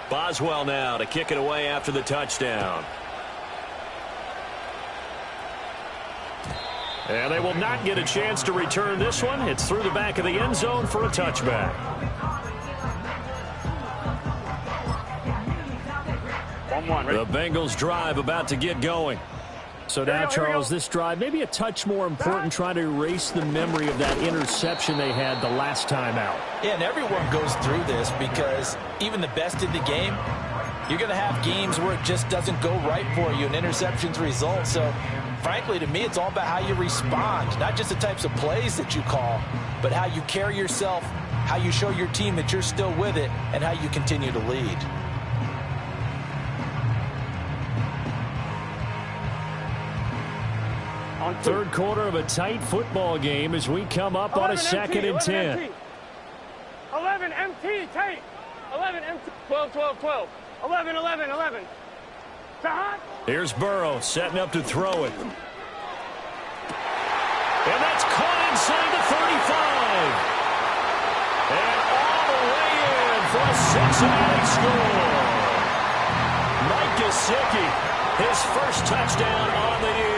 Boswell now to kick it away after the touchdown. And they will not get a chance to return this one. It's through the back of the end zone for a touchback. The Bengals drive about to get going. So now, Charles, this drive maybe a touch more important, trying to erase the memory of that interception they had the last time out. Yeah, and everyone goes through this because even the best in the game, you're going to have games where it just doesn't go right for you, and interceptions result. So, frankly, to me, it's all about how you respond, not just the types of plays that you call, but how you carry yourself, how you show your team that you're still with it, and how you continue to lead. Third quarter of a tight football game as we come up on a 2nd and 10. 11 MT, tight. 11 MT. 12, 12, 12. 11, 11, 11. Here's Burrow setting up to throw it. And that's caught inside the 35. And all the way in for a Cincinnati score. Mike Gesicki, his first touchdown on the year.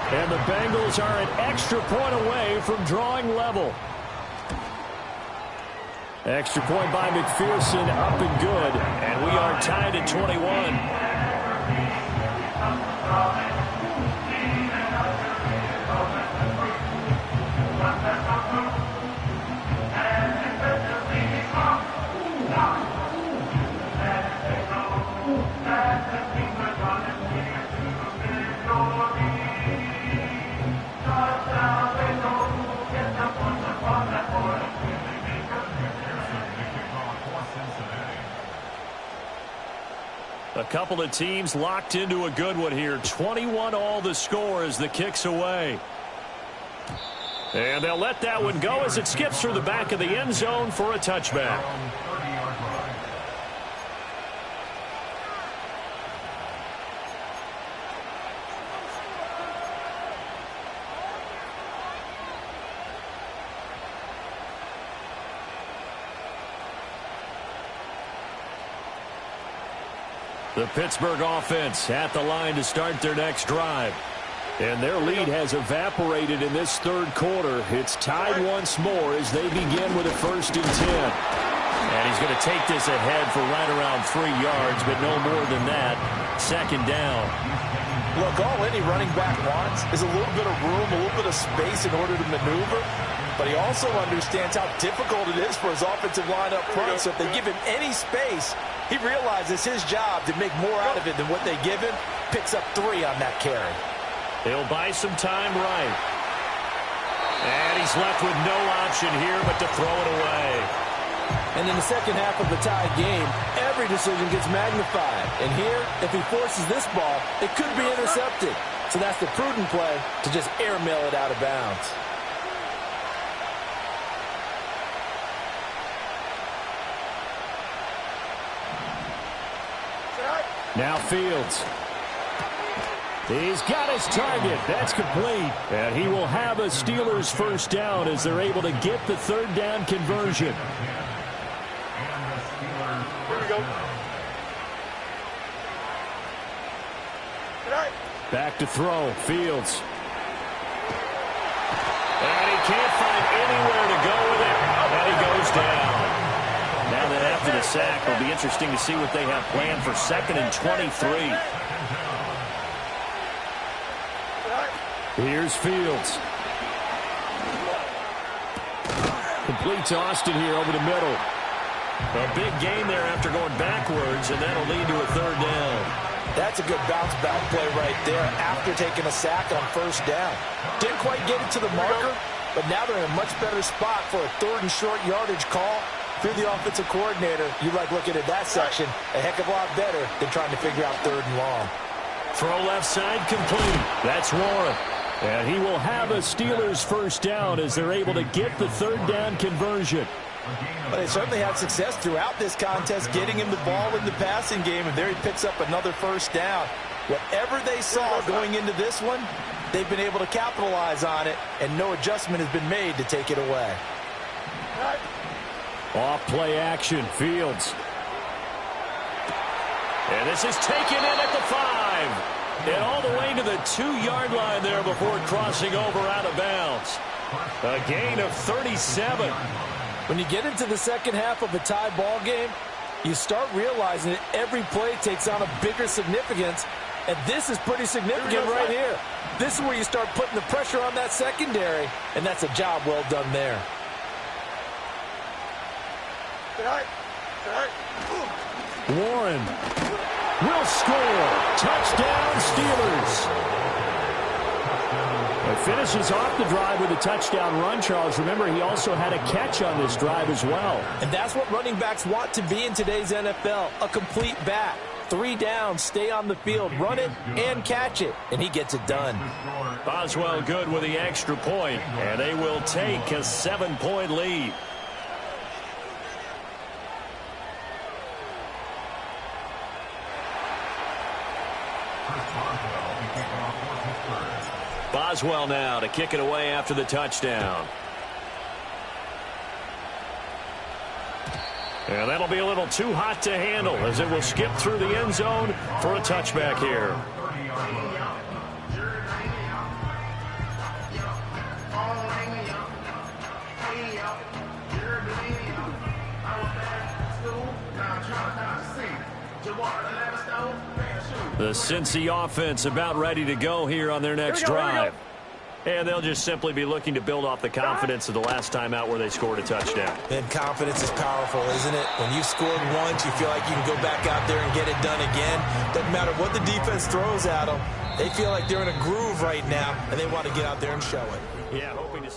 And the Bengals are an extra point away from drawing level. Extra point by McPherson, up and good. And we are tied at 21. A couple of teams locked into a good one here. 21 all the score as the kick's away. And they'll let that one go as it skips through the back of the end zone for a touchback. The Pittsburgh offense at the line to start their next drive. And their lead has evaporated in this third quarter. It's tied once more as they begin with a 1st and 10. And he's going to take this ahead for right around 3 yards, but no more than that. 2nd down. Look, all any running back wants is a little bit of room, a little bit of space in order to maneuver. But he also understands how difficult it is for his offensive line up front. So if they give him any space, he realizes his job to make more out of it than what they give him. Picks up 3 on that carry. He'll buy some time right. And he's left with no option here but to throw it away. And in the second half of the tied game, every decision gets magnified. And here, if he forces this ball, it could be intercepted. So that's the prudent play to just airmail it out of bounds. Now Fields. He's got his target. That's complete. And he will have a Steelers 1st down as they're able to get the 3rd down conversion. Here we go. Back to throw. Fields. And he can't find anywhere to go with it. And he goes down. Now that after the sack, it'll be interesting to see what they have planned for 2nd and 23. Here's Fields. Complete to Austin here over the middle. A big gain there after going backwards, and that'll lead to a 3rd down. That's a good bounce-back play right there after taking a sack on 1st down. Didn't quite get it to the marker, but now they're in a much better spot for a 3rd and short yardage call. If you're the offensive coordinator, you like looking at that section a heck of a lot better than trying to figure out 3rd and long. Throw left side complete. That's Warren. And he will have a Steelers 1st down as they're able to get the 3rd down conversion. But they certainly had success throughout this contest getting him the ball in the passing game, and there he picks up another 1st down. Whatever they saw going into this one, they've been able to capitalize on it, and no adjustment has been made to take it away. Off play action, Fields. And this is taken in at the 5. And all the way to the 2-yard line there before crossing over out of bounds. A gain of 37. When you get into the second half of a tie ball game, you start realizing that every play takes on a bigger significance, and this is pretty significant right here. This is where you start putting the pressure on that secondary, and that's a job well done there. Warren will score. Touchdown, Steelers. It finishes off the drive with a touchdown run, Charles. Remember, he also had a catch on this drive as well. And that's what running backs want to be in today's NFL, a complete back. 3 downs, stay on the field, run it, and catch it, and he gets it done. Boswell good with the extra point, and they will take a 7-point lead. Boswell now to kick it away after the touchdown. And that'll be a little too hot to handle as it will skip through the end zone for a touchback here. The Cincy offense about ready to go here on their next drive. And they'll just simply be looking to build off the confidence of the last time out where they scored a touchdown. And confidence is powerful, isn't it? When you've scored once, you feel like you can go back out there and get it done again. Doesn't matter what the defense throws at them. They feel like they're in a groove right now, and they want to get out there and show it. Yeah, hoping to...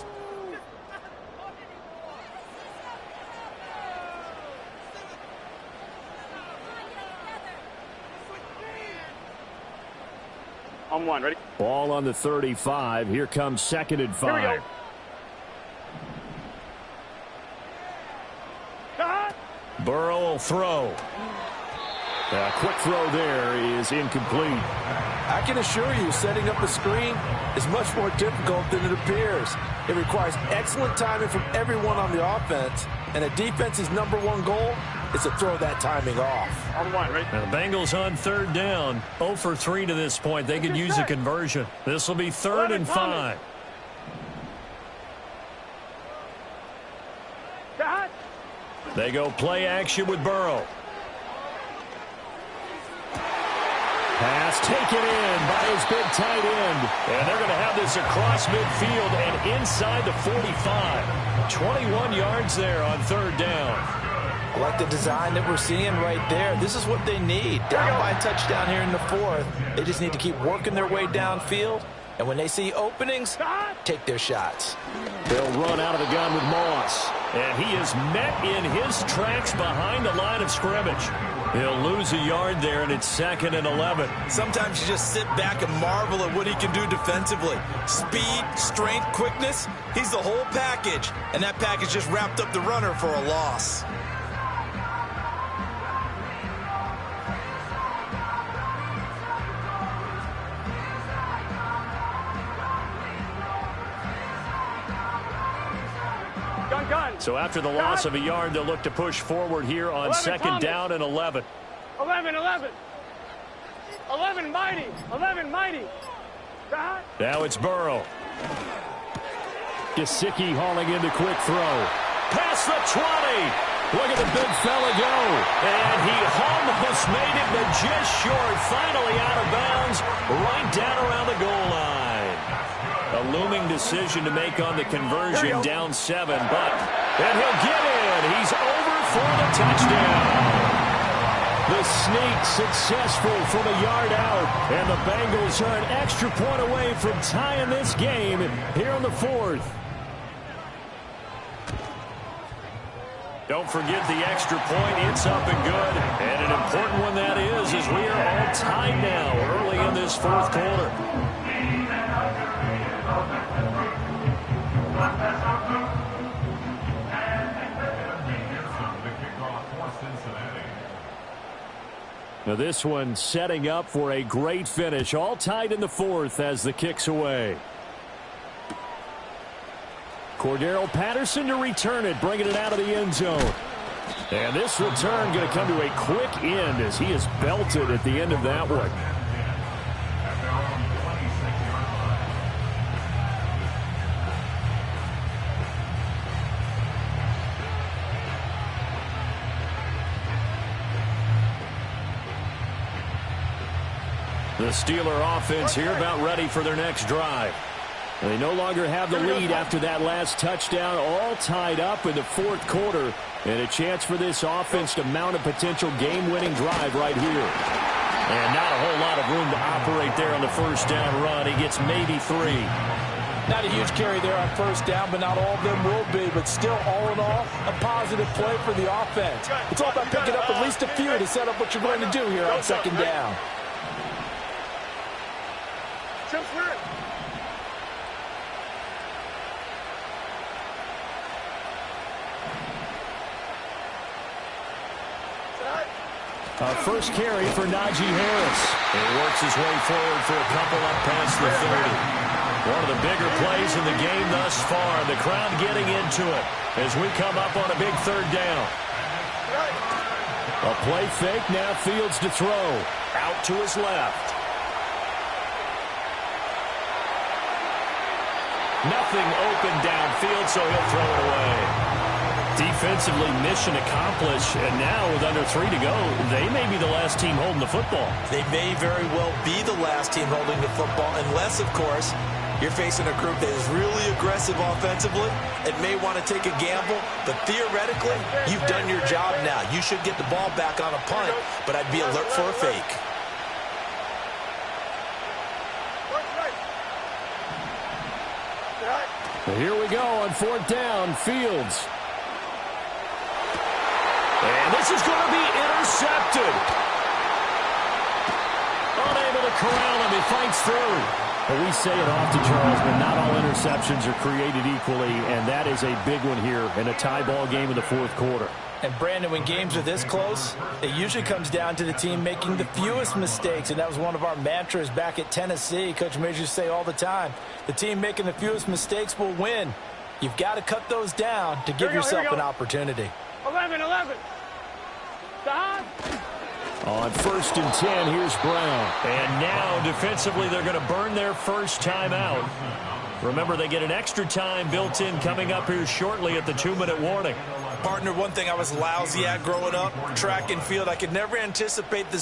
On 1, ready? Ball on the 35. Here comes 2nd and 5. Here we go. Burrow will throw. A quick throw there is incomplete. I can assure you, setting up a screen is much more difficult than it appears. It requires excellent timing from everyone on the offense, and a defense's #1 goal is to throw that timing off. On 1, ready? Now the Bengals on 3rd down. 0 for 3 to this point. They could use a conversion. This will be 3rd and 5. They go play action with Burrow. Pass taken in by his big tight end. And they're going to have this across midfield and inside the 45. 21 yards there on 3rd down. I like the design that we're seeing right there. This is what they need. Down by a touchdown here in the 4th. They just need to keep working their way downfield. And when they see openings, take their shots. They'll run out of the gun with Moss. And he is met in his tracks behind the line of scrimmage. He'll lose a yard there, and it's 2nd and 11. Sometimes you just sit back and marvel at what he can do defensively. Speed, strength, quickness, he's the whole package. And that package just wrapped up the runner for a loss. So after the loss of a yard, they'll look to push forward here on 2nd down and 11. 11, 11. 11, mighty. 11, mighty. Now it's Burrow. Gesicki hauling into quick throw. Past the 20. Look at the big fella go. And he almost made it, but just short. Finally out of bounds, right down around the goal line. A looming decision to make on the conversion, down 7, and he'll get in. He's over for the touchdown. The sneak successful from a yard out, and the Bengals are an extra point away from tying this game here in the 4th. Don't forget the extra point. It's up and good, and an important one that is, as we are all tied now early in this 4th quarter. Now this one setting up for a great finish. All tied in the fourth as the kick's away. Cordero Patterson to return it, bringing it out of the end zone. And this return going to come to a quick end as he is belted at the end of that one. The Steeler offense here about ready for their next drive. They no longer have the lead after that last touchdown, all tied up in the fourth quarter, and a chance for this offense to mount a potential game-winning drive right here. And not a whole lot of room to operate there on the first down run. He gets maybe 3. Not a huge carry there on first down, but not all of them will be. But still, all in all, a positive play for the offense. It's all about picking up at least a few to set up what you're going to do here on second down. First carry for Najee Harris. He works his way forward for a couple up past the 30. One of the bigger plays in the game thus far. The crowd getting into it as we come up on a big third down. A play fake, now Fields to throw. Out to his left. Nothing open downfield, so he'll throw it away. Defensively, mission accomplished, and now with under 3 to go, they may be the last team holding the football. They may very well be the last team holding the football, unless, of course, you're facing a group that is really aggressive offensively and may want to take a gamble, but theoretically, you've done your job now. You should get the ball back on a punt, but I'd be alert for a fake. Here we go on fourth down, Fields. And this is going to be intercepted. Unable to corral him. He fights through. But we say it often, Charles, but not all interceptions are created equally, and that is a big one here in a tie ball game in the fourth quarter. And, Brandon, when games are this close, it usually comes down to the team making the fewest mistakes, and that was one of our mantras back at Tennessee. Coach Majors used to say all the time, the team making the fewest mistakes will win. You've got to cut those down to give yourself an opportunity. 11. Stop. On 1st and 10, here's Brown. And now, defensively, they're going to burn their first time out. Remember, they get an extra time built in coming up here shortly at the 2-minute warning. Partner, one thing I was lousy at growing up, track and field, I could never anticipate the